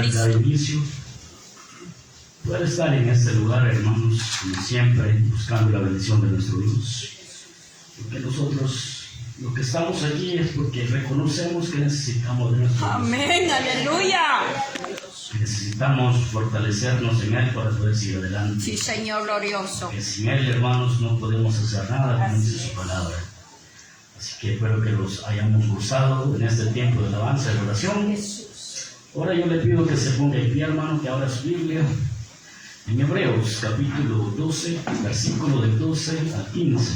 dar inicio, poder estar en este lugar, hermanos, como siempre, buscando la bendición de nuestro Dios. Porque nosotros, lo que estamos aquí es porque reconocemos que necesitamos de nuestro Dios. Amén, aleluya. Que necesitamos fortalecernos en Él para poder seguir adelante. Sí, Señor glorioso. Que sin Él, hermanos, no podemos hacer nada, como dice su palabra. Así que espero que los hayamos gozado en este tiempo de alabanza y de oración. Ahora yo le pido que se ponga en pie, hermano, que abra su Biblia en Hebreos capítulo 12, versículo del 12 al 15.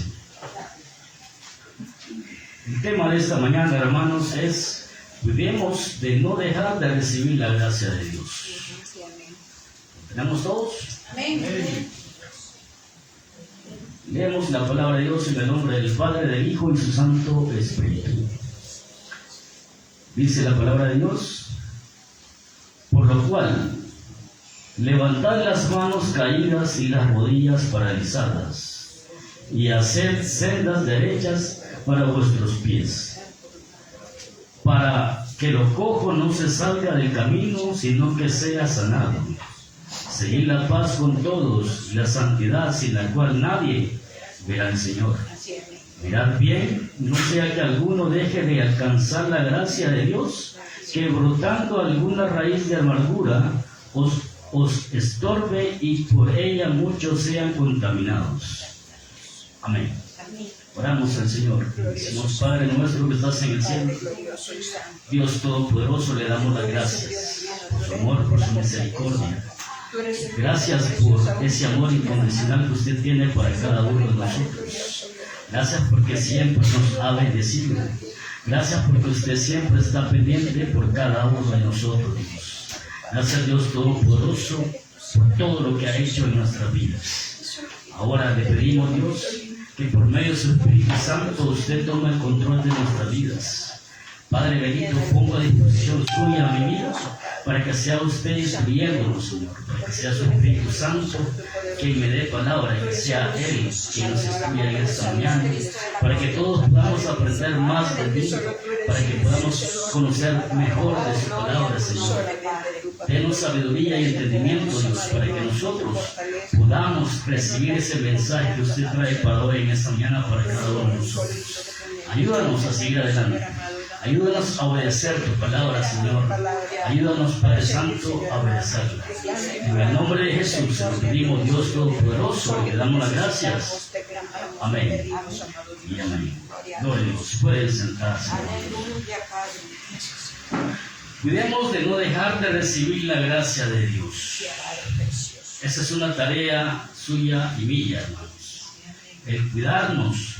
El tema de esta mañana, hermanos, es: cuidemos de no dejar de recibir la gracia de Dios. ¿Lo tenemos todos? Amén. Leemos la palabra de Dios en el nombre del Padre, del Hijo y su Santo Espíritu. Dice la palabra de Dios: por lo cual, levantad las manos caídas y las rodillas paralizadas, y haced sendas derechas para vuestros pies, para que lo cojo no se salga del camino, sino que sea sanado. Seguid la paz con todos, la santidad sin la cual nadie verá al Señor. Mirad bien, no sea que alguno deje de alcanzar la gracia de Dios, que brotando alguna raíz de amargura os estorbe y por ella muchos sean contaminados. Amén. Oramos al Señor. Decimos: Padre nuestro que estás en el cielo, Dios Todopoderoso, le damos las gracias por su amor, por su misericordia. Gracias por ese amor incondicional que usted tiene para cada uno de nosotros. Gracias porque siempre nos ha bendecido. Gracias porque usted siempre está pendiente por cada uno de nosotros, Dios. Gracias, Dios Todopoderoso, por todo lo que ha hecho en nuestras vidas. Ahora le pedimos, Dios, que por medio de su Espíritu Santo usted tome el control de nuestras vidas. Padre bendito, pongo a disposición suya mi vida, para que sea usted instruyéndonos, Señor, para que sea su Espíritu Santo quien me dé palabra, y que sea Él quien nos instruya en esta mañana, para que todos podamos aprender más de ti, para que podamos conocer mejor de su palabra, Señor. Denos sabiduría y entendimiento, Dios, para que nosotros podamos recibir ese mensaje que usted trae para hoy en esta mañana para cada uno de nosotros. Ayúdanos a seguir adelante. Ayúdanos a obedecer tu palabra, Señor. Ayúdanos, Padre Santo, a obedecerla. En el nombre de Jesús se lo pedimos, Dios Todopoderoso, y le damos las gracias. Amén. Y amén. Gloria a Dios. Pueden sentarse. Cuidemos de no dejar de recibir la gracia de Dios. Esa es una tarea suya y mía, hermanos. El cuidarnos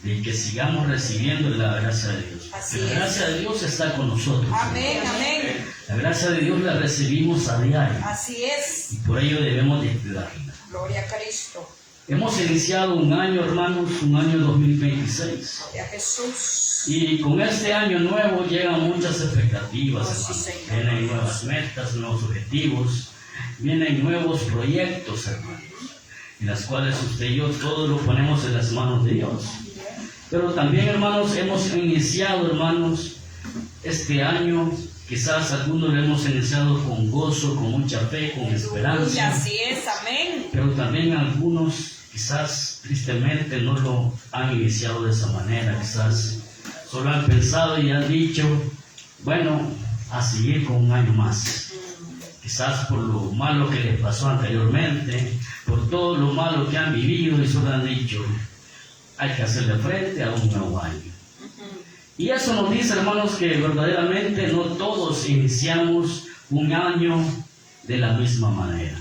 de que sigamos recibiendo la gracia de Dios. La gracia de Dios está con nosotros. Amén, amén. La gracia de Dios la recibimos a diario. Así es. Y por ello debemos de cuidarla. Gloria a Cristo. Hemos iniciado un año, hermanos, un año 2026. Gloria a Jesús. Y con este año nuevo llegan muchas expectativas, hermanos. Sí, Señor. Vienen nuevas metas, nuevos objetivos, vienen nuevos proyectos, hermanos, en las cuales usted y yo todo lo ponemos en las manos de Dios. Pero también, hermanos, hemos iniciado, hermanos, este año, quizás algunos lo hemos iniciado con gozo, con mucha fe, con esperanza. Así es, amén. Pero también algunos, quizás tristemente, no lo han iniciado de esa manera. Quizás solo han pensado y han dicho, bueno, a seguir con un año más. Quizás por lo malo que les pasó anteriormente, por todo lo malo que han vivido, y solo han dicho, hay que hacerle frente a un nuevo año. Y eso nos dice, hermanos, que verdaderamente no todos iniciamos un año de la misma manera.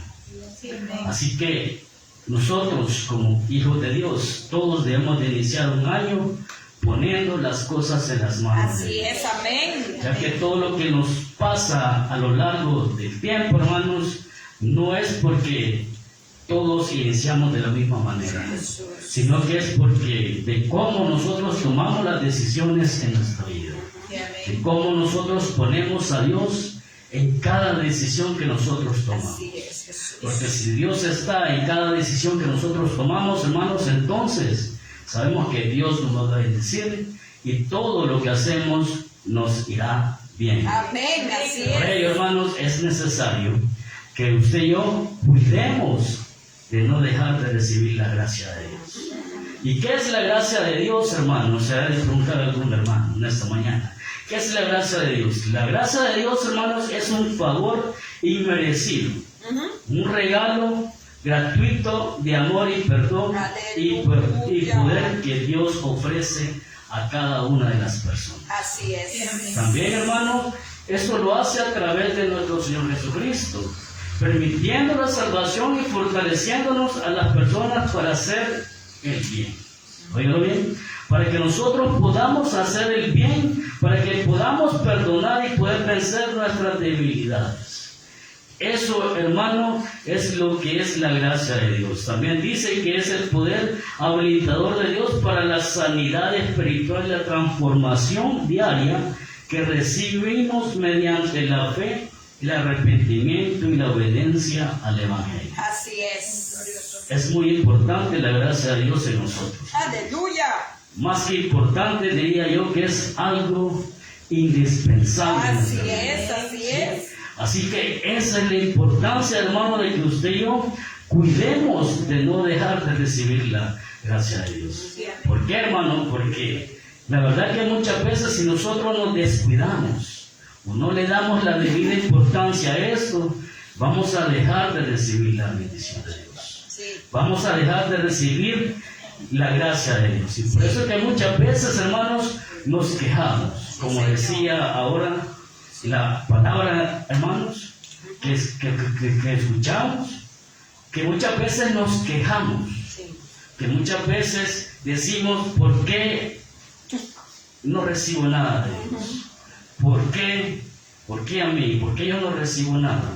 Así que nosotros, como hijos de Dios, todos debemos de iniciar un año poniendo las cosas en las manos de Dios. Así es, amén. Ya que todo lo que nos pasa a lo largo del tiempo, hermanos, no es porque todos iniciamos de la misma manera, sino que es porque de cómo nosotros tomamos las decisiones en nuestra vida, de cómo nosotros ponemos a Dios en cada decisión que nosotros tomamos. Porque si Dios está en cada decisión que nosotros tomamos, hermanos, entonces sabemos que Dios nos va a bendecir y todo lo que hacemos nos irá bien. Amén. Así Por ello, es. hermanos, es necesario que usted y yo cuidemos de no dejar de recibir la gracia de Dios. ¿Y qué es la gracia de Dios, hermano? Se ha de preguntar algún hermano en esta mañana. ¿Qué es la gracia de Dios? La gracia de Dios, hermanos, es un favor inmerecido, un regalo gratuito de amor y perdón y poder que Dios ofrece a cada una de las personas. Así es. También, hermano, esto lo hace a través de nuestro Señor Jesucristo, permitiendo la salvación y fortaleciéndonos a las personas para hacer el bien. Oígalo bien, para que nosotros podamos hacer el bien, para que podamos perdonar y poder vencer nuestras debilidades. Eso, hermano, es lo que es la gracia de Dios. También dice que es el poder habilitador de Dios para la sanidad espiritual y la transformación diaria que recibimos mediante la fe, el arrepentimiento y la obediencia al Evangelio. Así es. Es muy importante la gracia de Dios en nosotros. Aleluya. Más que importante, diría yo que es algo indispensable. en Así nuestra vida. es, así es. Así que esa es la importancia, hermano, de que usted y yo cuidemos de no dejar de recibir la gracia de Dios. ¿Por qué, hermano? Porque la verdad que muchas veces si nosotros nos descuidamos o no le damos la debida importancia a esto, vamos a dejar de recibir la bendición de Dios. Vamos a dejar de recibir la gracia de Dios. Y por eso es que muchas veces, hermanos, nos quejamos. Como decía ahora la palabra, hermanos, que escuchamos, que muchas veces nos quejamos, que muchas veces decimos, ¿por qué no recibo nada de Dios? ¿Por qué? ¿Por qué a mí? ¿Por qué yo no recibo nada?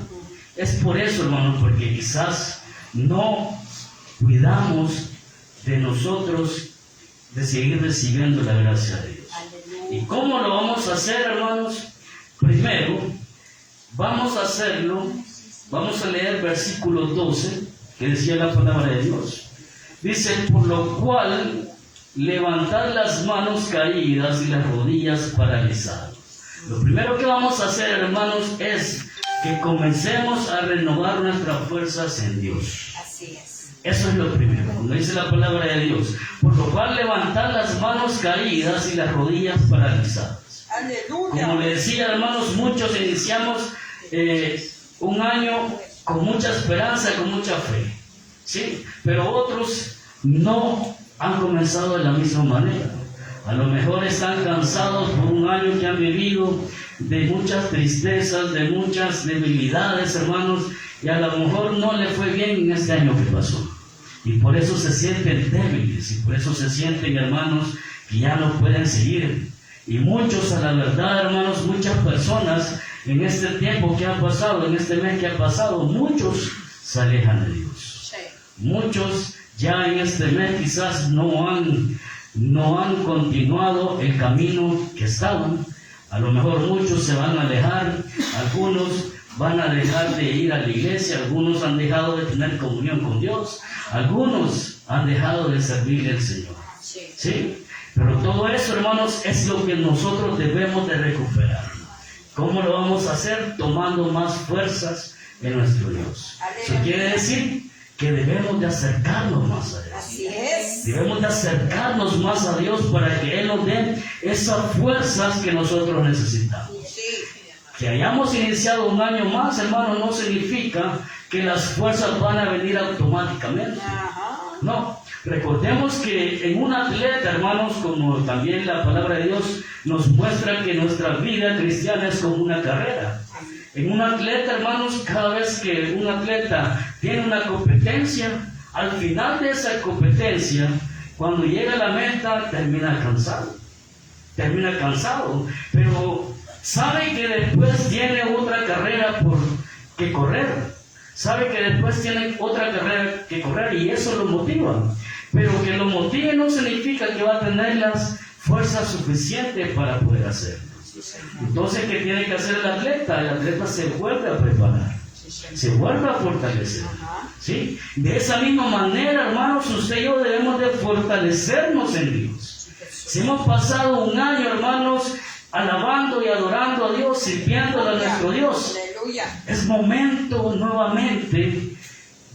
Es por eso, hermanos, porque quizás no cuidamos de nosotros de seguir recibiendo la gracia de Dios. ¿Y cómo lo vamos a hacer, hermanos? Primero, vamos a hacerlo, vamos a leer versículo 12, que decía la palabra de Dios. Dice, por lo cual, levantad las manos caídas y las rodillas paralizadas. Lo primero que vamos a hacer, hermanos, es que comencemos a renovar nuestras fuerzas en Dios. Así es. Eso es lo primero, como dice la palabra de Dios. Por lo cual, levantad las manos caídas y las rodillas paralizadas. Aleluya. Como le decía, hermanos, muchos iniciamos un año con mucha esperanza, con mucha fe, ¿sí? Pero otros no han comenzado de la misma manera. A lo mejor están cansados por un año que han vivido de muchas tristezas, de muchas debilidades, hermanos, y a lo mejor no le fue bien en este año que pasó. Y por eso se sienten débiles, y por eso se sienten, hermanos, que ya no pueden seguir. Y muchos, a la verdad, hermanos, muchas personas en este tiempo que ha pasado, en este mes que ha pasado, muchos se alejan de Dios. Muchos ya en este mes quizás no han continuado el camino que estaban. A lo mejor muchos se van a alejar, algunos van a dejar de ir a la iglesia, algunos han dejado de tener comunión con Dios, algunos han dejado de servirle al Señor. ¿Sí? Pero todo eso, hermanos, es lo que nosotros debemos de recuperar. ¿Cómo lo vamos a hacer? Tomando más fuerzas en nuestro Dios. Eso quiere decir que debemos de acercarnos más a Dios. Así es. Debemos de acercarnos más a Dios para que Él nos dé esas fuerzas que nosotros necesitamos. Que hayamos iniciado un año más, hermano, no significa que las fuerzas van a venir automáticamente. No. Recordemos que en un atleta, hermanos, como también la palabra de Dios nos muestra que nuestra vida cristiana es como una carrera. En un atleta, hermanos, cada vez que un atleta tiene una competencia, al final de esa competencia, cuando llega a la meta, termina cansado, pero sabe que después tiene otra carrera que correr, y eso lo motiva. Pero que lo motive no significa que va a tener las fuerzas suficientes para poder hacerlo. Entonces, ¿qué tiene que hacer el atleta? El atleta se vuelve a preparar, se vuelve a fortalecer. ¿Sí? De esa misma manera, hermanos, usted y yo debemos de fortalecernos en Dios. Si hemos pasado un año, hermanos, alabando y adorando a Dios, sirviéndole a nuestro Dios. Aleluya. Es momento nuevamente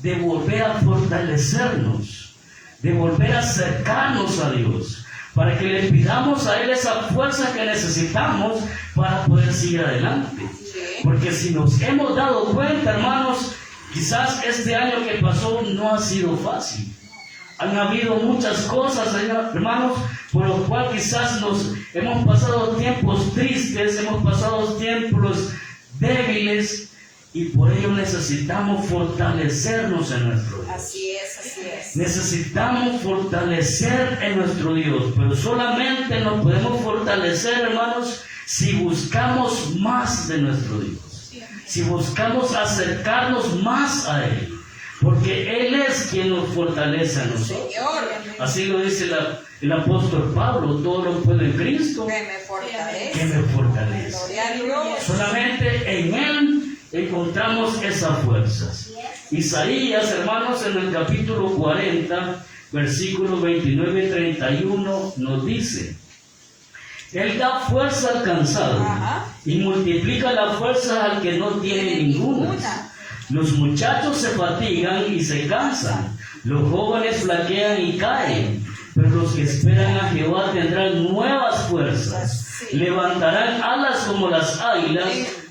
de volver a fortalecernos, de volver a acercarnos a Dios, para que le pidamos a Él esa fuerza que necesitamos para poder seguir adelante. Porque si nos hemos dado cuenta, hermanos, quizás este año que pasó no ha sido fácil. Han habido muchas cosas, hermanos, por lo cual quizás nos hemos pasado tiempos tristes, hemos pasado tiempos débiles, y por ello necesitamos fortalecernos en nuestro Dios. Así es, así es. Necesitamos fortalecer en nuestro Dios, pero solamente nos podemos fortalecer, hermanos, si buscamos más de nuestro Dios, si buscamos acercarnos más a Él. Porque Él es quien nos fortalece a nosotros. Señor, Así lo dice el apóstol Pablo: todo lo puedo en Cristo que me fortalece. que me fortalece. Gloria a Dios. Solamente en Él encontramos esas fuerzas. Isaías, hermanos, en el capítulo 40, versículos 29 y 31, nos dice: Él da fuerza al cansado y multiplica la fuerza al que no tiene ninguna. Los muchachos se fatigan y se cansan, los jóvenes flaquean y caen, pero los que esperan a Jehová tendrán nuevas fuerzas, levantarán alas como las águilas,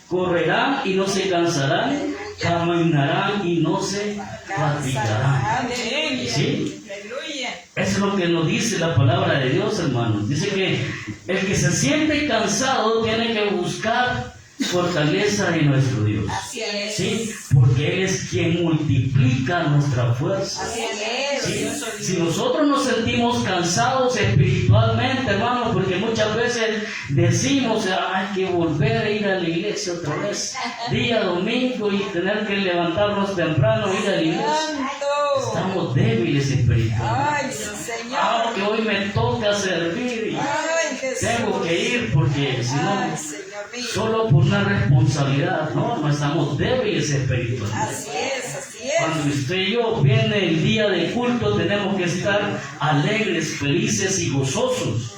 correrán y no se cansarán, caminarán y no se fatigarán. Aleluya. ¿Sí? Aleluya. Eso es lo que nos dice la palabra de Dios, hermanos. Dice que el que se siente cansado tiene que buscar fortaleza en nuestro Dios. Así es. ¿Sí? Porque Él es quien multiplica nuestra fuerza. Así es. ¿Sí? Si nosotros nos sentimos cansados espiritualmente, hermanos, porque muchas veces decimos: hay que volver a ir a la iglesia otra vez, día domingo, y tener que levantarnos temprano e ir a la iglesia. Santo. Estamos débiles espiritualmente. Ay, Señor. Que hoy me toca servir y Ay, Jesús. tengo que ir, porque si Ay, no, Señor mío. solo por una responsabilidad, no estamos débiles espiritualmente. Así es, así es. Cuando usted y yo viene el día de culto, tenemos que estar alegres, felices y gozosos,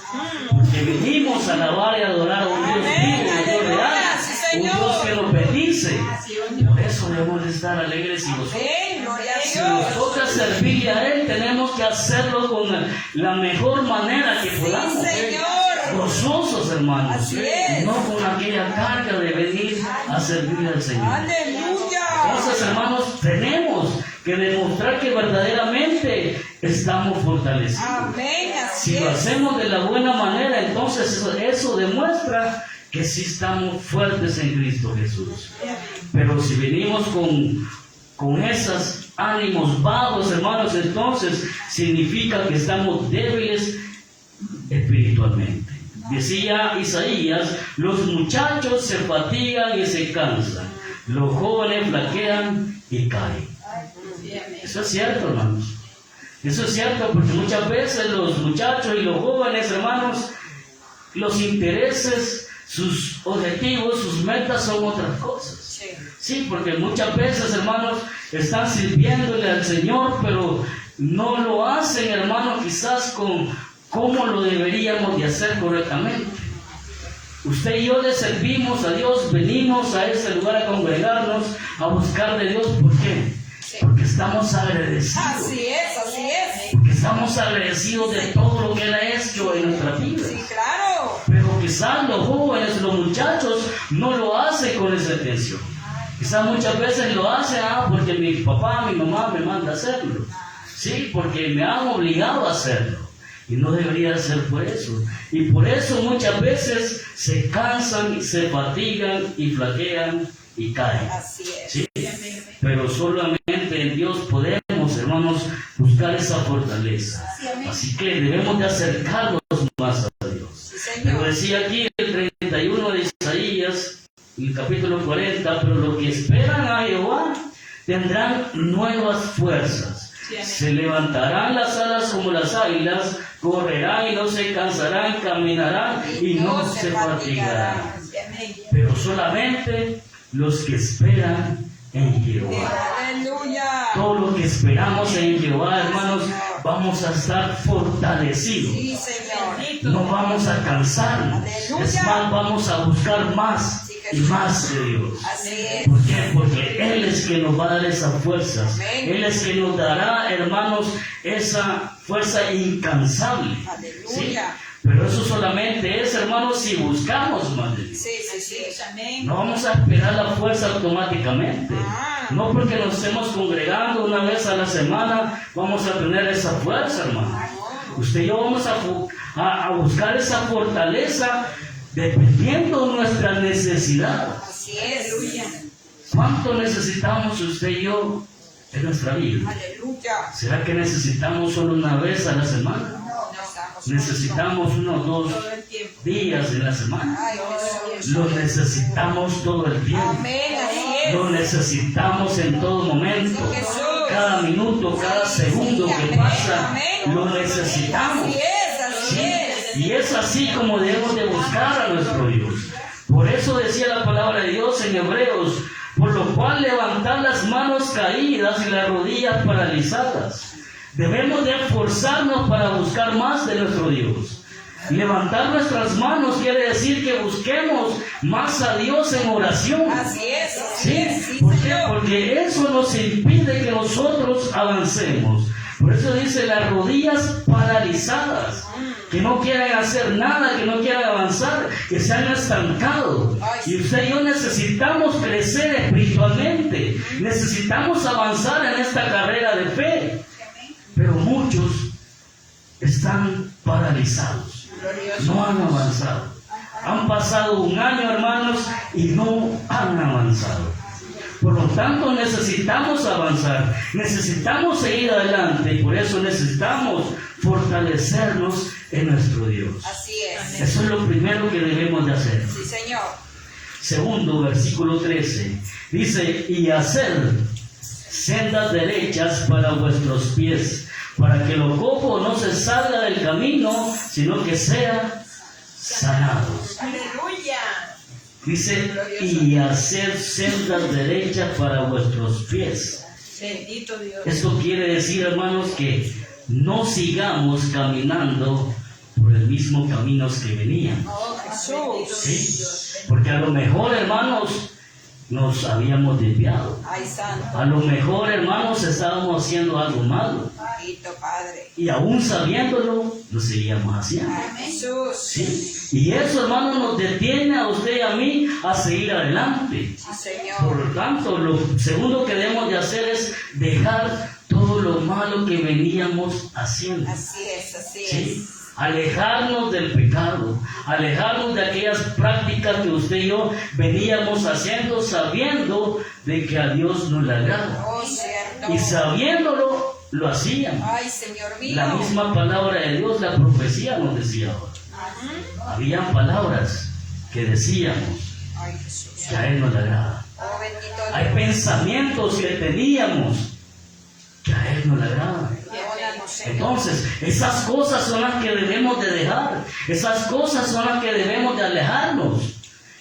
porque venimos a alabar y adorar a un Dios Amén, vivo, un Dios aleluya, real, sí, un Señor. Dios que nos bendice. Por eso debemos de estar alegres y gozosos. Amén, gloria a Si Dios. nosotros servirle a Él, tenemos que hacerlo con la mejor manera que podamos. Sí, Señor. Gozosos, hermanos. Así es. No con aquella carga de venir a servirle al Señor. Aleluya. Entonces, hermanos, tenemos que demostrar que verdaderamente estamos fortalecidos. Amén, así Si lo es. hacemos de la buena manera, entonces eso demuestra que sí estamos fuertes en Cristo Jesús. Pero si venimos con esos ánimos bajos, hermanos, entonces significa que estamos débiles espiritualmente. Decía Isaías: los muchachos se fatigan y se cansan, los jóvenes flaquean y caen. Eso es cierto, hermanos. Eso es cierto, porque muchas veces los muchachos y los jóvenes, hermanos, los intereses, sus objetivos, sus metas son otras cosas. Sí, porque muchas veces, hermanos, están sirviéndole al Señor, pero no lo hacen, hermanos, quizás con cómo lo deberíamos de hacer correctamente. Usted y yo le servimos a Dios, venimos a este lugar a congregarnos, a buscar de Dios. ¿Por qué? Porque estamos agradecidos. Así es, así es. Porque estamos agradecidos de todo lo que Él ha hecho en nuestra vida. Sí, claro. Pero quizás los jóvenes, los muchachos, no lo hacen con esa intención. Quizás muchas veces lo hacen porque mi papá, mi mamá me manda a hacerlo. Sí, porque me han obligado a hacerlo. Y no debería ser por eso. Y por eso muchas veces se cansan, se fatigan y flaquean y caen. Así es. ¿Sí? Pero solamente en Dios podemos, hermanos, buscar esa fortaleza. Así que debemos de acercarnos más a Dios. Sí, Pero Señor. decía aquí el 31 de Isaías, el capítulo 40, pero los que esperan a Jehová tendrán nuevas fuerzas. Se levantarán las alas como las águilas, correrán y no se cansarán, caminarán y no se fatigarán. Pero solamente los que esperan en Jehová. Aleluya. Todo lo que esperamos en Jehová, hermanos, vamos a estar fortalecidos. Sí, Señor. No vamos a cansarnos. Aleluya. Es más, vamos a buscar más y más de Dios. Así es. ¿Por qué? Porque Él es quien nos va a dar esas fuerzas. Amén. Él es quien nos dará, hermanos, esa fuerza incansable. ¿Sí? Aleluya. Pero eso solamente es, hermanos, si buscamos más de Dios. Sí, sí, sí. Amén. No vamos a esperar la fuerza automáticamente. No porque nos estemos congregando una vez a la semana vamos a tener esa fuerza, hermano. Usted y yo vamos a buscar esa fortaleza dependiendo de nuestra necesidad. Así es. Aleluya. ¿Cuánto necesitamos usted y yo en nuestra vida? Aleluya. ¿Será que necesitamos solo una vez a la semana? No estamos. ¿Necesitamos unos 2 días en la semana? Ay, Jesús. Lo necesitamos todo el tiempo. Amén. Así es. Lo necesitamos en todo momento. Cada minuto, cada segundo que pasa, lo necesitamos. Así es. Así es. Y es así como debemos de buscar a nuestro Dios. Por eso decía la palabra de Dios en Hebreos, por lo cual levantar las manos caídas y las rodillas paralizadas. Debemos de esforzarnos para buscar más de nuestro Dios. Levantar nuestras manos quiere decir que busquemos más a Dios en oración. Así es. Así ¿Sí? es. Sí, ¿Por qué? Señor. Porque eso nos impide que nosotros avancemos. Por eso dice las rodillas paralizadas, que no quieren hacer nada, que no quieren avanzar, que se han estancado. Y usted y yo necesitamos crecer espiritualmente, necesitamos avanzar en esta carrera de fe. Pero muchos están paralizados, no han avanzado. Han pasado un año, hermanos, y no han avanzado. Por lo tanto, necesitamos avanzar, necesitamos seguir adelante, y por eso necesitamos fortalecernos en nuestro Dios. Así es. Eso es lo primero que debemos de hacer. Sí, Señor. Segundo, versículo 13, dice, y hacer sendas derechas para vuestros pies, para que lo cojo no se salga del camino, sino que sea sanados. Aleluya. Dice, y hacer sendas derechas para vuestros pies. Bendito Dios. Esto quiere decir, hermanos, que no sigamos caminando por el mismo camino que veníamos. Oh, Jesús. ¿Sí? Porque a lo mejor, hermanos, nos habíamos desviado. Ay, santo. A lo mejor, hermanos, estábamos haciendo algo malo. Bendito Padre. Y aún sabiéndolo, lo seguíamos haciendo. Jesús. ¿Sí? Y eso, hermanos, nos detiene a usted y a mí a seguir adelante. Sí, Señor. Por lo tanto, lo segundo que debemos de hacer es dejar todo lo malo que veníamos haciendo. Así es, así ¿Sí? es. Alejarnos del pecado, alejarnos de aquellas prácticas que usted y yo veníamos haciendo sabiendo de que a Dios no le agrada. Oh, cierto. Y sabiéndolo, lo hacíamos. Ay, Señor mío. La misma palabra de Dios, la profecía nos decía ahora. Habían palabras que decíamos Ay, Jesús. que a Él no le agrada. Oh, bendito Hay Dios. pensamientos que teníamos que a Él no le agradan. Perdónanos, Señor. Entonces, esas cosas son las que debemos de dejar. Esas cosas son las que debemos de alejarnos.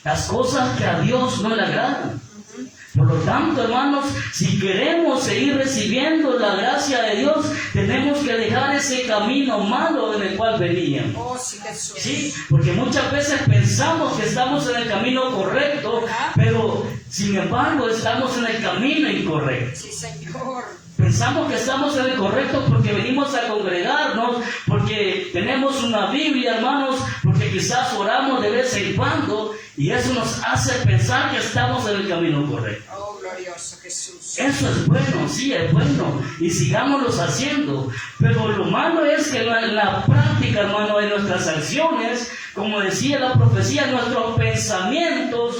Las cosas que a Dios no le agradan. Por lo tanto, hermanos, si queremos seguir recibiendo la gracia de Dios, tenemos que dejar ese camino malo en el cual veníamos. Oh, sí, Jesús. Sí, porque muchas veces pensamos que estamos en el camino correcto, pero sin embargo estamos en el camino incorrecto. Sí, Señor. Pensamos que estamos en el correcto porque venimos a congregarnos, porque tenemos una Biblia, hermanos, porque quizás oramos de vez en cuando, y eso nos hace pensar que estamos en el camino correcto. Oh, glorioso Jesús. Eso es bueno, sí, es bueno, y sigámoslos haciendo. Pero lo malo es que en la práctica, hermano, de nuestras acciones, como decía la profecía, nuestros pensamientos,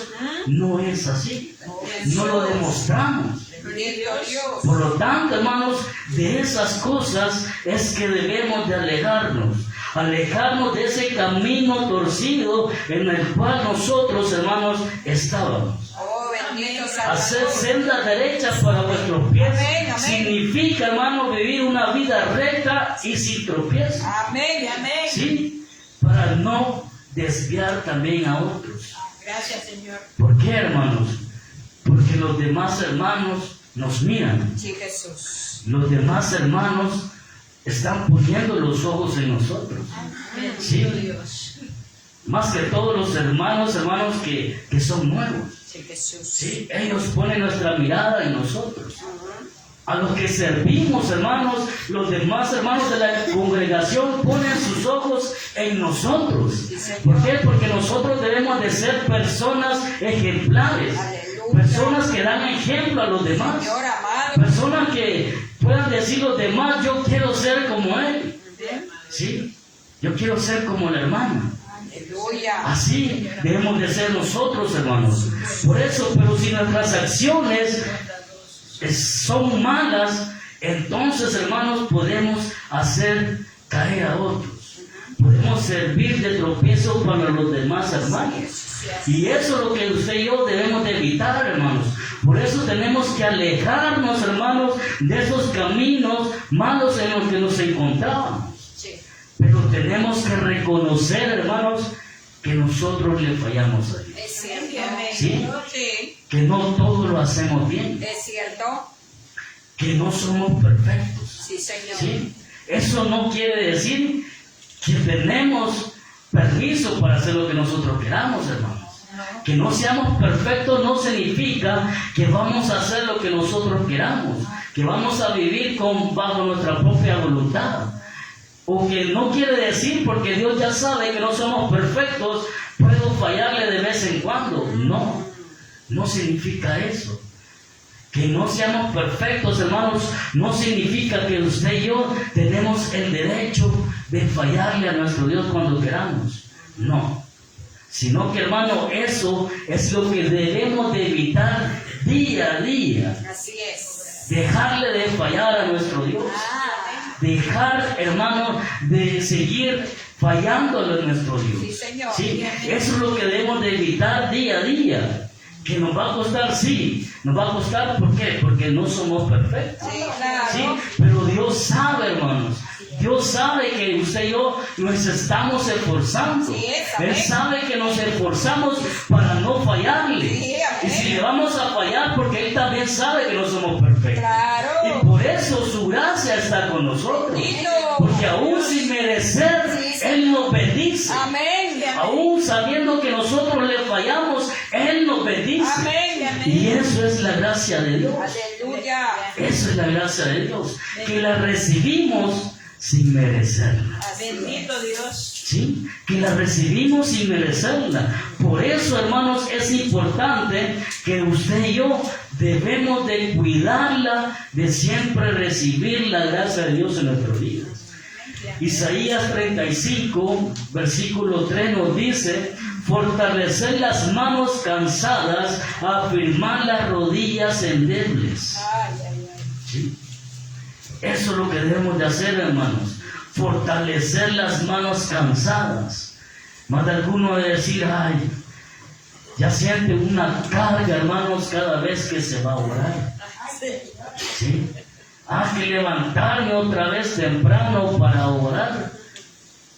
no es así. No lo demostramos. Bendito Dios. Por lo tanto, hermanos, de esas cosas es que debemos de alejarnos de ese camino torcido en el cual nosotros, hermanos, estábamos. Oh, bendito Hacer Salvador. sendas derechas para vuestros pies Amén, amén. significa, hermano, vivir una vida recta y sin tropiezo. Amén, amén. ¿Sí? Para no desviar también a otros. Gracias, Señor. ¿Por qué, hermanos? Porque los demás hermanos nos miran. Sí, Jesús. Los demás hermanos están poniendo los ojos en nosotros. Sí. Dios. Más que todos los hermanos que son nuevos. Sí, Jesús. Sí, ellos ponen nuestra mirada en nosotros. A los que servimos, hermanos, los demás hermanos de la congregación ponen sus ojos en nosotros. ¿Por qué? Porque nosotros debemos de ser personas ejemplares. Personas que dan ejemplo a los demás. Señor amado. Personas que puedan decir los demás, yo quiero ser como él. ¿Sí? Yo quiero ser como la hermana. Aleluya. Así debemos de ser nosotros, hermanos. Por eso, pero si nuestras acciones son malas, entonces, hermanos, podemos hacer caer a otros. Podemos servir de tropiezo para los demás hermanos. Y eso es lo que usted y yo debemos de evitar, hermanos. Por eso tenemos que alejarnos, hermanos, de esos caminos malos en los que nos encontramos. Sí. Pero tenemos que reconocer, hermanos, que nosotros le fallamos a Dios. Es cierto. Sí. Sí. Que no todo lo hacemos bien. Es cierto. Que no somos perfectos. Sí, Señor. ¿Sí? Eso no quiere decir que tenemos permiso para hacer lo que nosotros queramos, hermanos. Que no seamos perfectos no significa que vamos a hacer lo que nosotros queramos, que vamos a vivir bajo nuestra propia voluntad. O que no quiere decir, porque Dios ya sabe que no somos perfectos, puedo fallarle de vez en cuando. No, no significa eso. Que no seamos perfectos, hermanos, no significa que usted y yo tenemos el derecho de fallarle a nuestro Dios cuando queramos. No. Sino que, hermano, eso es lo que debemos de evitar día a día. Así es. Dejarle de fallar a nuestro Dios. Dejar, hermano, de seguir fallándole a nuestro Dios. Sí, Señor. ¿Sí? Eso es lo que debemos de evitar día a día. Que nos va a costar, sí. Nos va a costar, ¿por qué? Porque no somos perfectos. Sí, claro. ¿Sí? Pero Dios sabe, hermanos. Dios sabe que usted y yo nos estamos esforzando. Sí, amén. Él sabe que nos esforzamos para no fallarle. Sí, amén. Y si le vamos a fallar, porque Él también sabe que no somos perfectos. Claro. Y por eso su gracia está con nosotros. Bendito. Porque aún sin merecer, Sí, sí. Él nos bendice. Amén. Aún sabiendo que nosotros le fallamos, Él nos bendice. Amén. Y eso es la gracia de Dios. Aleluya. Eso es la gracia de Dios. Que la recibimos sin merecerla. Bendito Dios. ¿Sí? Que la recibimos sin merecerla. Por eso, hermanos, es importante que usted y yo debemos de cuidarla, de siempre recibir la gracia de Dios en nuestros días. Isaías 35, versículo 3 nos dice: fortalecer las manos cansadas, afirmar las rodillas endebles. Ay, ay, ay. ¿Sí? Eso es lo que debemos de hacer, hermanos. Fortalecer las manos cansadas. Más de alguno de decir, ay, ya siente una carga, hermanos, cada vez que se va a orar. ¿Sí? Hay que levantarme otra vez temprano para orar.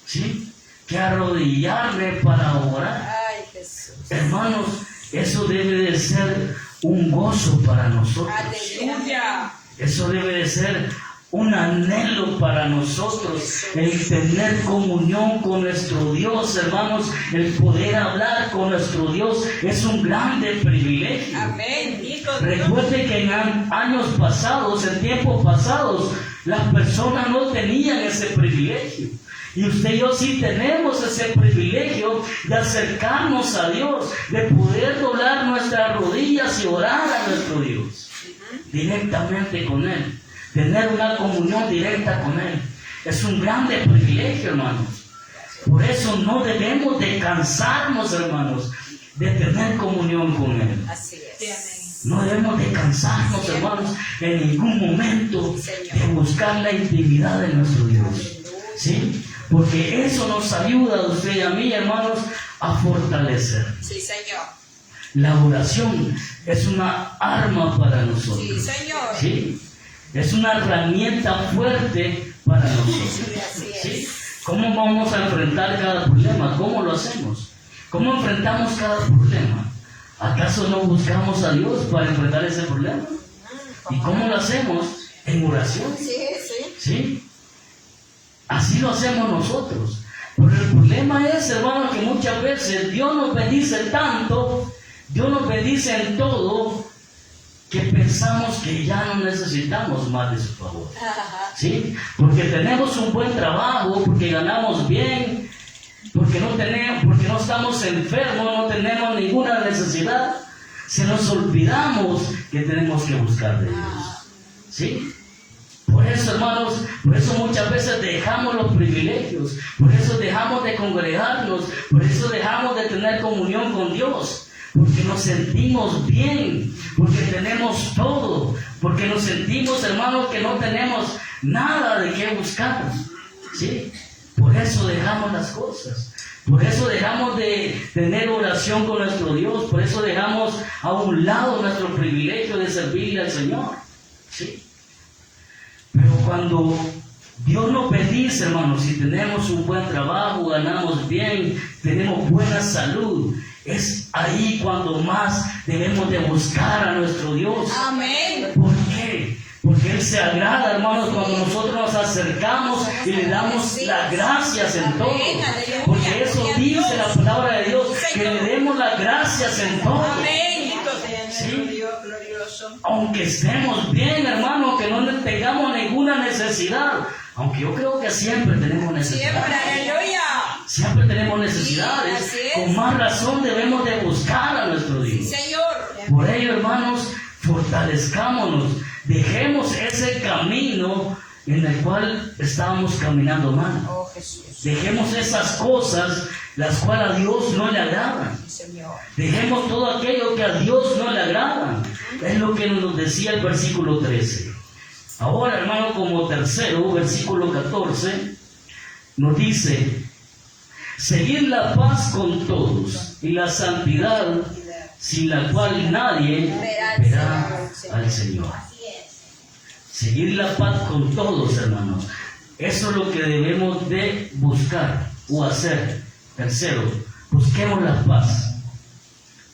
¿Sí? Que arrodillarme para orar. Ay, Jesús. Hermanos, eso debe de ser un gozo para nosotros. Aleluya. Eso debe de ser un anhelo para nosotros, el tener comunión con nuestro Dios, hermanos, el poder hablar con nuestro Dios es un grande privilegio. Amén. Recuerde que en años pasados, en tiempos pasados, las personas no tenían ese privilegio. Y usted y yo sí tenemos ese privilegio de acercarnos a Dios, de poder doblar nuestras rodillas y orar a nuestro Dios directamente con Él. Tener una comunión directa con Él. Es un grande privilegio, hermanos. Por eso no debemos de cansarnos, hermanos, de tener comunión con Él. Así es. No debemos de cansarnos, hermanos, en ningún momento de buscar la intimidad de nuestro Dios. ¿Sí? Porque eso nos ayuda a usted y a mí, hermanos, a fortalecer. Sí, Señor. La oración es una arma para nosotros. Sí, Señor. ¿Sí? Es una herramienta fuerte para nosotros. Sí, así es. ¿Sí? ¿Cómo vamos a enfrentar cada problema? ¿Cómo lo hacemos? ¿Cómo enfrentamos cada problema? ¿Acaso no buscamos a Dios para enfrentar ese problema? ¿Y cómo lo hacemos? En oración. Sí, sí. ¿Sí? Así lo hacemos nosotros. Pero el problema es, hermano, que muchas veces Dios nos bendice tanto, Dios nos bendice en todo, que pensamos que ya no necesitamos más de su favor. ¿Sí? Porque tenemos un buen trabajo, porque ganamos bien, porque no estamos enfermos, no tenemos ninguna necesidad. Se nos olvidamos que tenemos que buscar de Dios. ¿Sí? Por eso, hermanos, por eso muchas veces dejamos los privilegios, por eso dejamos de congregarnos, por eso dejamos de tener comunión con Dios, porque nos sentimos bien, porque tenemos todo, porque nos sentimos, hermanos, que no tenemos nada de qué buscar. ¿Sí? Por eso dejamos las cosas. Por eso dejamos de tener oración con nuestro Dios. Por eso dejamos a un lado nuestro privilegio de servirle al Señor. ¿Sí? Pero cuando Dios nos bendice, hermanos, si tenemos un buen trabajo, ganamos bien, tenemos buena salud, es ahí cuando más debemos de buscar a nuestro Dios. Amén. ¿Por qué? Porque Él se agrada, hermanos, cuando nosotros nos acercamos y le damos las gracias en todo. Porque eso dice la palabra de Dios, que le demos las gracias en todo. Amén. ¿Sí? Aunque estemos bien, hermano, que no tengamos ninguna necesidad. Aunque yo creo que siempre tenemos necesidades. Siempre, aleluya. Siempre tenemos necesidades. Sí, así es. Con más razón debemos de buscar a nuestro Dios. Señor. Por ello, hermanos, fortalezcámonos. Dejemos ese camino en el cual estábamos caminando mal. Oh, Jesús. Dejemos esas cosas las cuales a Dios no le agradan. Señor. Dejemos todo aquello que a Dios no le agrada. Es lo que nos decía el versículo 13. Ahora, hermano, como tercero, versículo 14, nos dice: seguir la paz con todos y la santidad, sin la cual nadie verá al Señor. Seguir la paz con todos, hermanos. Eso es lo que debemos de buscar o hacer. Tercero, busquemos la paz.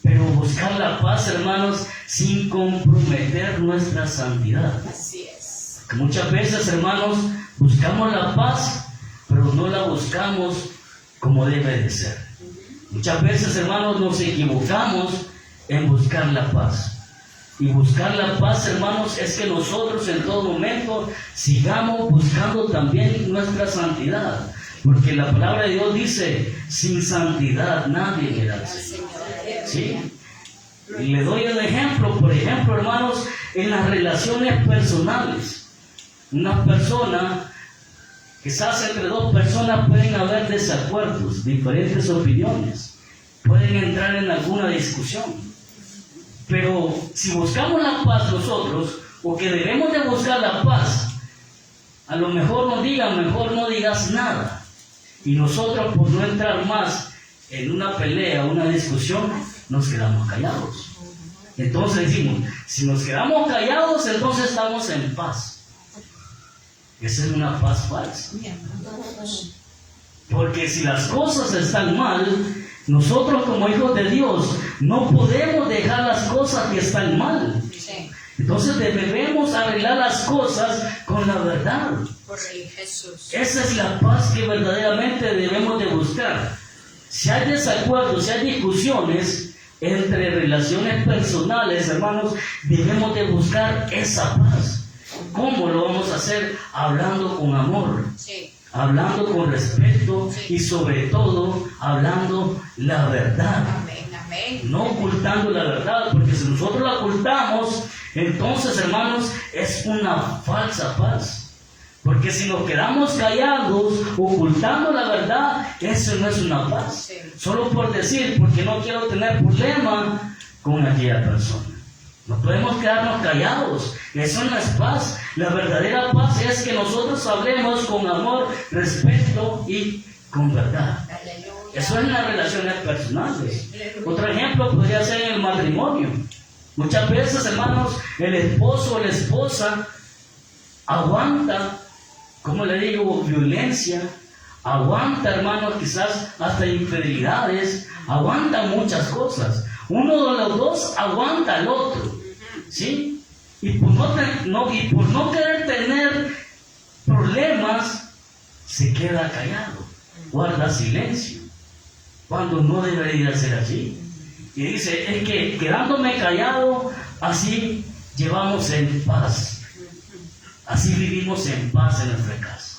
Pero buscar la paz, hermanos, sin comprometer nuestra santidad. Así es. Que muchas veces, hermanos, buscamos la paz, pero no la buscamos como debe de ser. Muchas veces, hermanos, nos equivocamos en buscar la paz. Y buscar la paz, hermanos, es que nosotros en todo momento sigamos buscando también nuestra santidad. Porque la palabra de Dios dice: sin santidad nadie verá al Señor. ¿Sí? Y le doy un ejemplo, por ejemplo, hermanos, en las relaciones personales. Una persona, quizás entre dos personas pueden haber desacuerdos, diferentes opiniones, pueden entrar en alguna discusión. Pero si buscamos la paz nosotros, o que debemos de buscar la paz, a lo mejor nos digan, mejor no digas nada. Y nosotros, por no entrar más en una pelea, una discusión, nos quedamos callados. Entonces decimos, si nos quedamos callados, entonces estamos en paz. Esa es una paz falsa. Porque si las cosas están mal, nosotros como hijos de Dios no podemos dejar las cosas que están mal. Entonces debemos arreglar las cosas con la verdad. Por el Jesús. Esa es la paz que verdaderamente debemos de buscar. Si hay desacuerdos, si hay discusiones entre relaciones personales, hermanos, debemos de buscar esa paz. ¿Cómo lo vamos a hacer? Hablando con amor. Sí. Hablando con respeto y sobre todo hablando la verdad. Amén, amén. No ocultando la verdad, porque si nosotros la ocultamos, entonces, hermanos, es una falsa paz. Porque si nos quedamos callados, ocultando la verdad, eso no es una paz. Sí. Solo por decir, porque no quiero tener problema con aquella persona. No podemos quedarnos callados. Eso no es paz. La verdadera paz es que nosotros hablemos con amor, respeto y con verdad. Aleluya. Eso es en las relaciones personales. Otro ejemplo podría ser en el matrimonio. Muchas veces, hermanos, el esposo o la esposa aguanta, como le digo, violencia, aguanta, hermanos, quizás hasta infidelidades, aguanta muchas cosas. Uno de los dos aguanta al otro, ¿sí? Y por no querer tener problemas, se queda callado, guarda silencio, cuando no debería ser así. Y dice, es que quedándome callado, así llevamos en paz, así vivimos en paz en nuestra casa.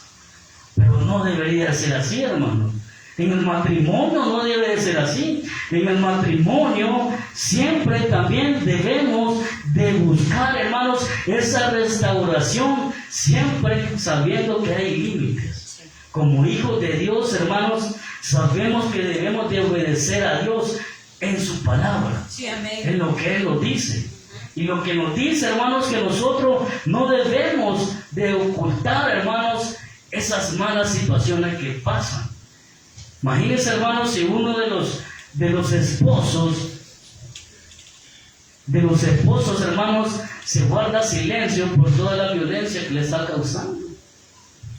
Pero no debería ser así, hermano. En el matrimonio no debe de ser así. En el matrimonio siempre también debemos de buscar, hermanos, esa restauración, siempre sabiendo que hay límites. Como hijos de Dios, hermanos, sabemos que debemos de obedecer a Dios en su palabra, Sí, amén. en lo que Él nos dice. Y lo que nos dice, hermanos, que nosotros no debemos de ocultar, hermanos, esas malas situaciones que pasan. Imagínense, hermanos, si uno de los esposos, hermanos, se guarda silencio por toda la violencia que le está causando,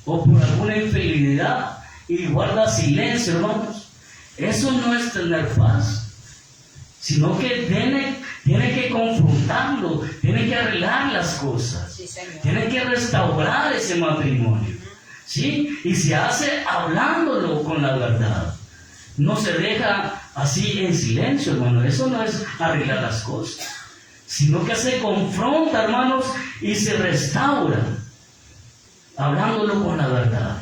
o por alguna infidelidad, y guarda silencio, hermanos. Eso no es tener paz, sino que tiene que confrontarlo, tiene que arreglar las cosas, Sí, Señor. tiene que restaurar ese matrimonio, ¿sí? Y se hace hablándolo con la verdad. No se deja así en silencio, hermano. Eso no es arreglar las cosas, sino que se confronta, hermanos, y se restaura, hablándolo con la verdad.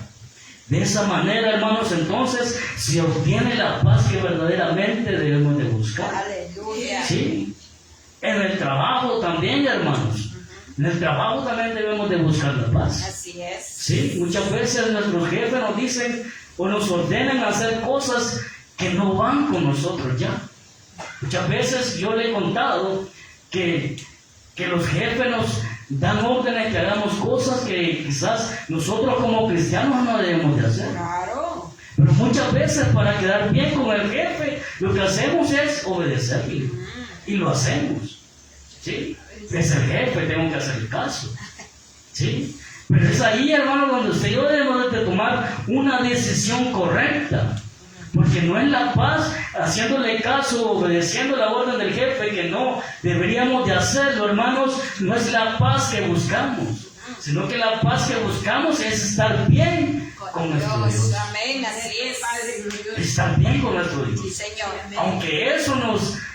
De esa manera, hermanos, entonces se obtiene la paz que verdaderamente debemos de buscar. Aleluya. ¿Sí? En el trabajo también, hermanos. En el trabajo también debemos de buscar la paz. Así es. Sí, muchas veces nuestros jefes nos dicen o nos ordenan hacer cosas que no van con nosotros ya. Muchas veces yo le he contado que los jefes nos dan órdenes que hagamos cosas que quizás nosotros como cristianos no debemos de hacer. Claro. Pero muchas veces para quedar bien con el jefe, lo que hacemos es obedecerle. Y lo hacemos. ¿Sí? Es el jefe, tengo que hacer el caso. ¿Sí? Pero es ahí, hermano, donde usted y yo debemos de tomar una decisión correcta. Porque no es la paz haciéndole caso, obedeciendo la orden del jefe, que no deberíamos de hacerlo, hermanos. No es la paz que buscamos, sino que la paz que buscamos es estar bien con nuestro Dios. Amén. Así es. Estar bien con nuestro Dios. Sí, Señor. Aunque eso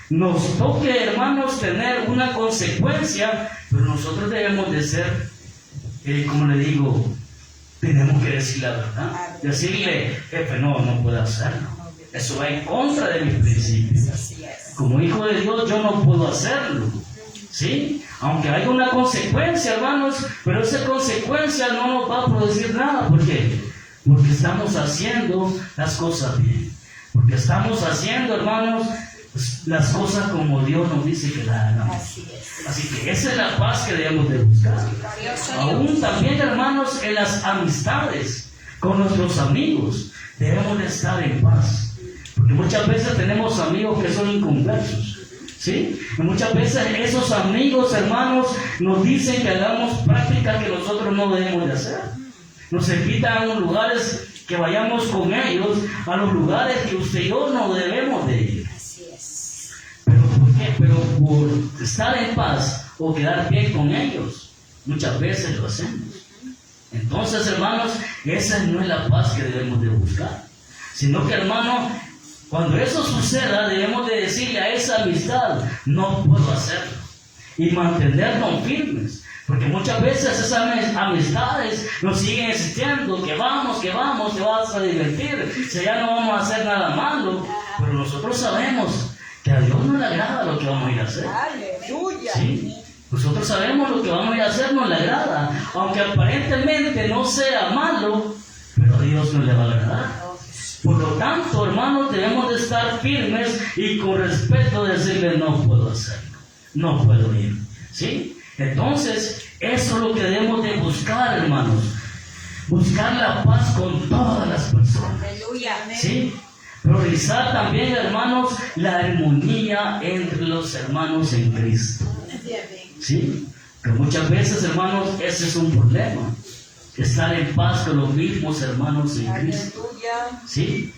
nos toque, hermanos, tener una consecuencia, pero nosotros debemos de ser, como le digo, tenemos que decir la verdad. Decirle, jefe, no puedo hacerlo. Eso va en contra de mis principios. Así es. Como hijo de Dios, yo no puedo hacerlo. ¿Sí? Aunque haya una consecuencia, hermanos, pero esa consecuencia no nos va a producir nada. ¿Por qué? Porque estamos haciendo las cosas bien. Porque estamos haciendo, hermanos, las cosas como Dios nos dice que las hagamos. Así es. Así que esa es la paz que debemos de buscar. Glorioso Aún Dios. también, hermanos, en las amistades con nuestros amigos debemos de estar en paz. Porque muchas veces tenemos amigos que son inconversos, ¿sí? Y muchas veces esos amigos, hermanos, nos dicen que hagamos prácticas que nosotros no debemos de hacer. Nos invitan a unos lugares que vayamos con ellos, a los lugares que usted y yo no debemos de ir. Así es. ¿Pero por qué? Pero por estar en paz o quedar bien con ellos. Muchas veces lo hacemos. Entonces, hermanos, esa no es la paz que debemos de buscar. Sino que, hermano, cuando eso suceda, debemos de decirle a esa amistad, no puedo hacerlo. Y mantenernos firmes. Porque muchas veces esas amistades nos siguen insistiendo que vamos, te vas a divertir, si ya no vamos a hacer nada malo. Pero nosotros sabemos que a Dios no le agrada lo que vamos a ir a hacer. Aleluya. ¿Sí? Nosotros sabemos lo que vamos a ir a hacer, nos le agrada. Aunque aparentemente no sea malo, pero a Dios no le va a agradar. Por lo tanto, hermanos, debemos de estar firmes y con respeto decirle, no puedo hacerlo, no puedo ir. ¿Sí? Entonces, eso es lo que debemos de buscar, hermanos. Buscar la paz con todas las personas. Aleluya. ¿Sí? Priorizar también, hermanos, la armonía entre los hermanos en Cristo. ¿Sí? Pero muchas veces, hermanos, ese es un problema. Estar en paz con los mismos hermanos en Cristo. ¿Sí?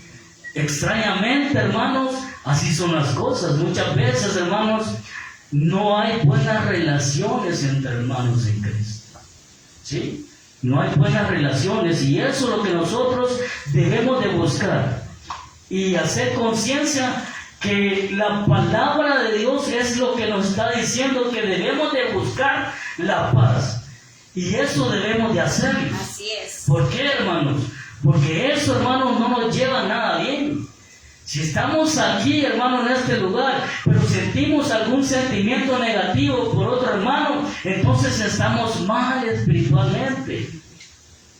Extrañamente, hermanos, así son las cosas. Muchas veces, hermanos, no hay buenas relaciones entre hermanos en Cristo. ¿Sí? no hay buenas relaciones, y eso es lo que nosotros debemos de buscar y hacer conciencia que la palabra de Dios es lo que nos está diciendo, que debemos de buscar la paz, y eso debemos de hacerlo. Así es. ¿Por qué, hermanos? Porque eso, hermanos, no nos lleva a nada bien. Si estamos aquí, hermano, en este lugar, pero sentimos algún sentimiento negativo por otro hermano, entonces estamos mal espiritualmente.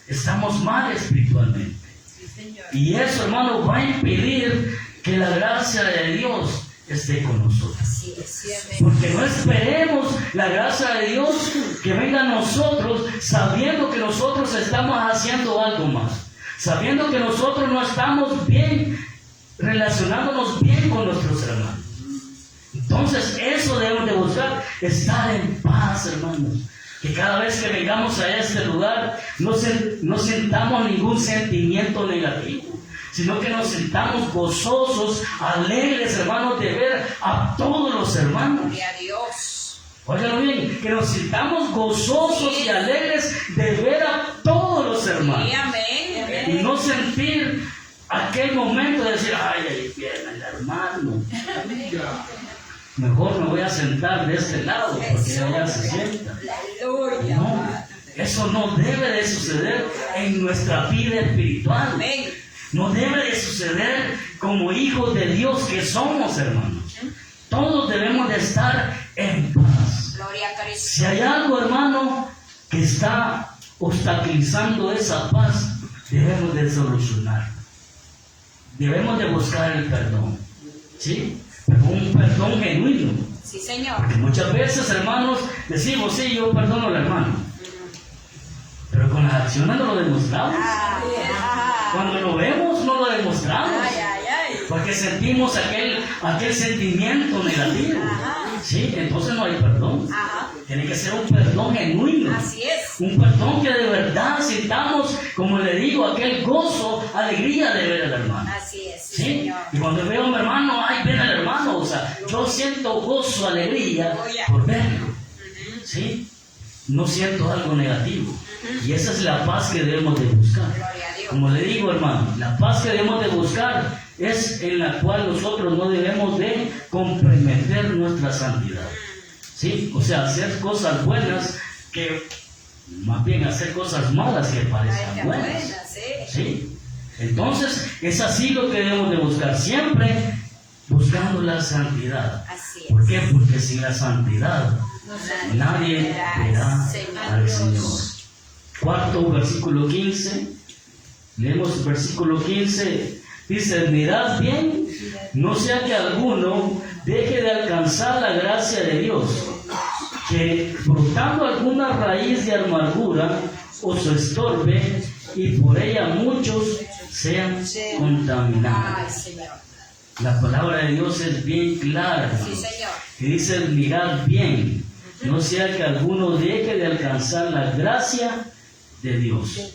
Estamos mal espiritualmente. Sí, Señor. Y eso, hermano, va a impedir que la gracia de Dios esté con nosotros. Así es. Sí, amén. Porque no esperemos la gracia de Dios que venga a nosotros sabiendo que nosotros estamos haciendo algo más. Sabiendo que nosotros no estamos bien, relacionándonos bien con nuestros hermanos. Entonces eso debemos de buscar, estar en paz, hermanos. Que cada vez que vengamos a este lugar no sentamos ningún sentimiento negativo, sino que nos sentamos gozosos, alegres, hermanos, de ver a todos los hermanos. Gloria a Dios. Óiganlo bien, que nos sintamos gozosos y alegres de ver a todos los hermanos. Sí, amén. Y Amén. no sentir aquel momento de decir, ay, ahí viene el hermano. Mejor me voy a sentar de este lado, porque ella se sienta. Aleluya. No, eso no debe de suceder en nuestra vida espiritual. Amén. No debe de suceder como hijos de Dios que somos, hermanos. Todos debemos de estar en paz. Gloria a Cristo. Si hay algo, hermano, que está obstaculizando esa paz, debemos de solucionarlo. Debemos de buscar el perdón, ¿sí? Pero un perdón genuino. Sí, Señor. Porque muchas veces, hermanos, decimos, sí, yo perdono al hermano. Pero con las acciones no lo demostramos. Cuando lo vemos, no lo demostramos. Ay, ay, ay. Porque sentimos aquel sentimiento negativo. Ajá. ¿Sí? Entonces no hay perdón. Ajá. Tiene que ser un perdón genuino. Así es. Un perdón que de verdad sintamos, como le digo, aquel gozo, alegría de ver al hermano. Así es, sí, ¿Sí? Señor. Y cuando veo a mi hermano, ay, ven al hermano. O sea, yo siento gozo, alegría por verlo. ¿Sí? No siento algo negativo. Y esa es la paz que debemos de buscar. Gloria a Dios. Como le digo, hermano, la paz que debemos de buscar es en la cual nosotros no debemos de comprometer nuestra santidad. ¿Sí? O sea, hacer cosas buenas que más bien hacer cosas malas que Ay, parezcan qué buenas. buena, sí. ¿Sí? Entonces, es así lo que debemos de buscar, siempre buscando la santidad. Así es. ¿Por qué? Porque sin la santidad nadie verá al Señor. Cuarto, versículo 15. Leemos el versículo 15. Dice, mirad bien, no sea que alguno deje de alcanzar la gracia de Dios, que brotando alguna raíz de amargura os estorbe y por ella muchos sean contaminados. Ay, Señor. La palabra de Dios es bien clara, Sí, hermanos. Señor. Y dice, mirad bien, no sea que alguno deje de alcanzar la gracia de Dios,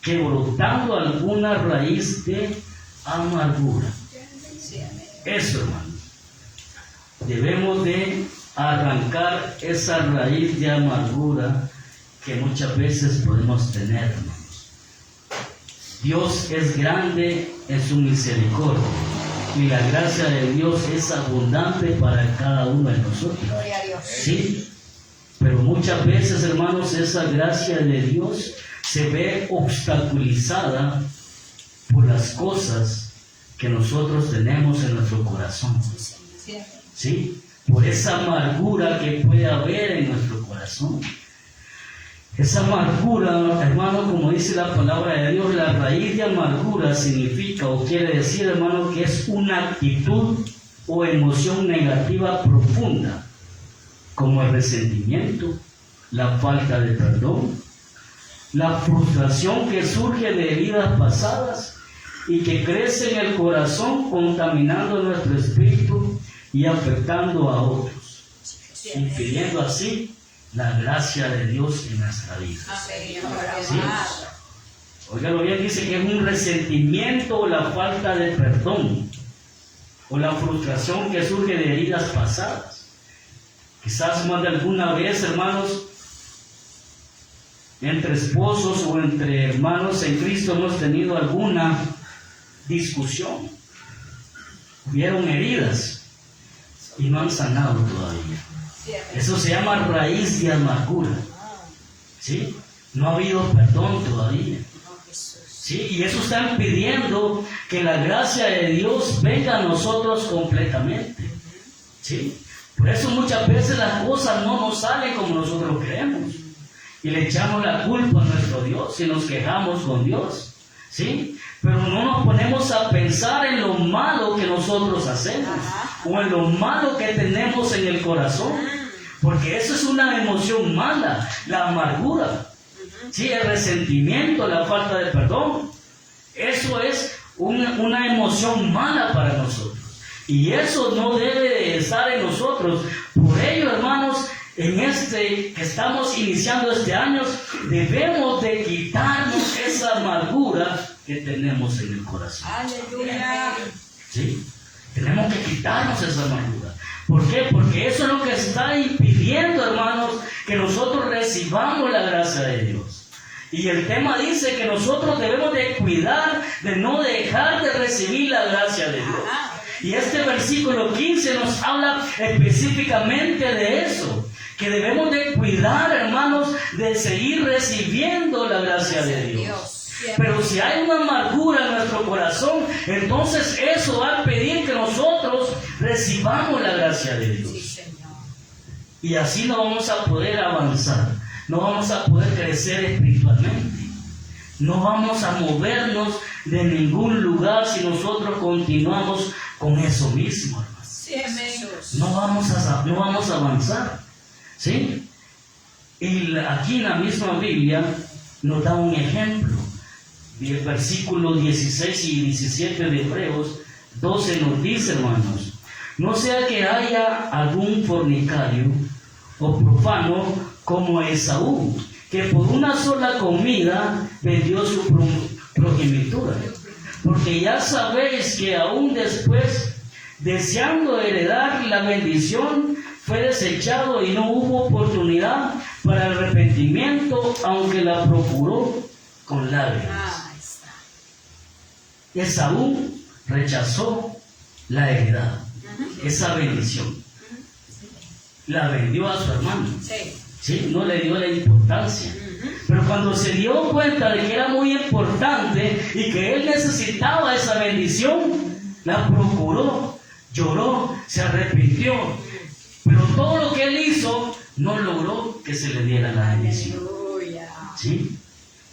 que brotando alguna raíz de amargura. Sí, amén. Eso, hermano. Debemos de arrancar esa raíz de amargura que muchas veces podemos tener, hermanos. Dios es grande en su misericordia y la gracia de Dios es abundante para cada uno de nosotros. Gloria a Dios. Sí, pero muchas veces, hermanos, esa gracia de Dios se ve obstaculizada por las cosas que nosotros tenemos en nuestro corazón. Sí, amén. ¿Sí? Por esa amargura que puede haber en nuestro corazón. Esa amargura, hermano, como dice la palabra de Dios, la raíz de amargura significa o quiere decir, hermano, que es una actitud o emoción negativa profunda, como el resentimiento, la falta de perdón, la frustración que surge de heridas pasadas y que crece en el corazón, contaminando nuestro espíritu y afectando a otros, impidiendo así la gracia de Dios en nuestra vida. Amén. ¿Sí? Óigalo bien, dice que es un resentimiento o la falta de perdón o la frustración que surge de heridas pasadas. Quizás más de alguna vez, hermanos, entre esposos o entre hermanos en Cristo hemos tenido alguna discusión, hubieron heridas y no han sanado todavía. Eso se llama raíz de amargura, ¿sí? No ha habido perdón todavía, ¿sí? Y eso están pidiendo que la gracia de Dios venga a nosotros completamente, ¿sí? Por eso muchas veces las cosas no nos salen como nosotros queremos y le echamos la culpa a nuestro Dios y nos quejamos con Dios, ¿sí? Pero no nos ponemos a pensar en lo malo que nosotros hacemos o en lo malo que tenemos en el corazón, porque eso es una emoción mala, la amargura, ¿sí? El resentimiento, la falta de perdón. Eso es una emoción mala para nosotros. Y eso no debe de estar en nosotros. Por ello, hermanos, en que estamos iniciando este año, debemos de quitarnos esa amargura que tenemos en el corazón. Aleluya. ¿Sí? Tenemos que quitarnos esa amargura. ¿Por qué? Porque eso es lo que está impidiendo, hermanos, que nosotros recibamos la gracia de Dios. Y el tema dice que nosotros debemos de cuidar de no dejar de recibir la gracia de Dios. Y este versículo 15 nos habla específicamente de eso, que debemos de cuidar, hermanos, de seguir recibiendo la gracia de Dios. Pero si hay una amargura en nuestro corazón, entonces eso va a pedir que nosotros recibamos la gracia de Dios. Y así no vamos a poder avanzar, no vamos a poder crecer espiritualmente, no vamos a movernos de ningún lugar si nosotros continuamos con eso mismo, hermanos. No vamos a avanzar, ¿sí? Y aquí en la misma Biblia nos da un ejemplo. El versículo 16 y 17 de Hebreos 12 nos dice, hermanos, no sea que haya algún fornicario o profano como Esaú, que por una sola comida vendió su progenitura. Porque ya sabéis que aún después, deseando heredar la bendición, fue desechado y no hubo oportunidad para el arrepentimiento, aunque la procuró con lágrimas. Esaú rechazó la heredad, esa bendición. La vendió a su hermano. ¿Sí? No le dio la importancia. Pero cuando se dio cuenta de que era muy importante y que él necesitaba esa bendición, la procuró, lloró, se arrepintió. Pero todo lo que él hizo no logró que se le diera la bendición. ¿Sí?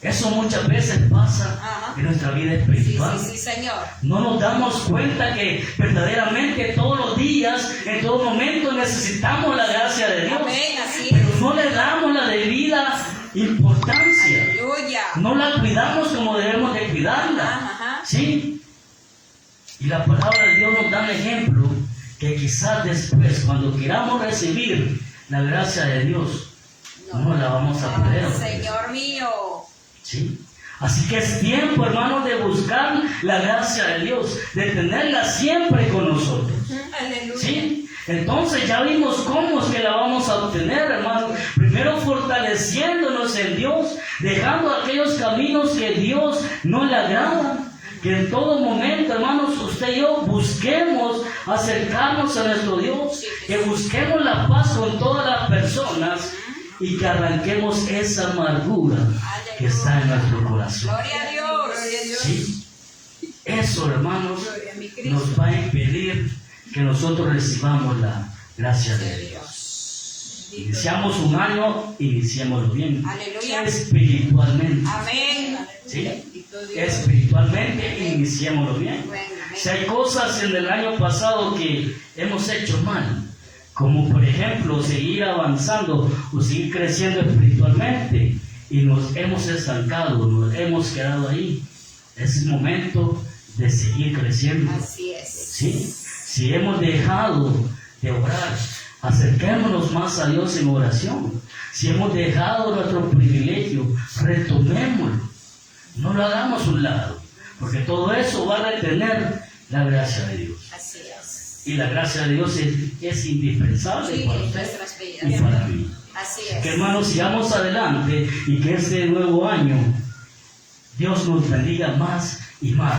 Eso muchas veces pasa en nuestra vida espiritual. Sí, Señor. No nos damos cuenta que verdaderamente todos los días, en todo momento necesitamos la gracia de Dios. Amén, así es. Pero no le damos la debida importancia. Aleluya. No la cuidamos como debemos de cuidarla. ¿Sí? Y la palabra de Dios nos da un ejemplo que quizás después, cuando queramos recibir la gracia de Dios, no la vamos a poder obtener. Señor mío. ¿Sí? Así que es tiempo, hermanos, de buscar la gracia de Dios, de tenerla siempre con nosotros. Aleluya. ¿Sí? Entonces ya vimos cómo es que la vamos a obtener, hermanos. Primero fortaleciéndonos en Dios, dejando aquellos caminos que Dios no le agrada. Que en todo momento, hermanos, usted y yo busquemos acercarnos a nuestro Dios, que busquemos la paz con todas las personas y que arranquemos esa amargura que está en nuestro corazón. Gloria a Dios. ¿Sí? Eso, hermanos, nos va a impedir que nosotros recibamos la gracia de Dios. Iniciamos un año, iniciémoslo bien. Aleluya. Espiritualmente. Amén. ¿Sí? Espiritualmente, iniciémoslo bien. Si hay cosas en el año pasado que hemos hecho mal, como por ejemplo seguir avanzando o seguir creciendo espiritualmente y nos hemos estancado, nos hemos quedado ahí, es momento de seguir creciendo. Así es. ¿Sí? Si hemos dejado de orar, acerquémonos más a Dios en oración. Si hemos dejado nuestro privilegio, retomémoslo. No lo hagamos a un lado, porque todo eso va a retener la gracia de Dios. Así es. Y la gracia de Dios es indispensable para usted y para mí. Así Que es. hermanos, sigamos adelante y que este nuevo año Dios nos bendiga más y más.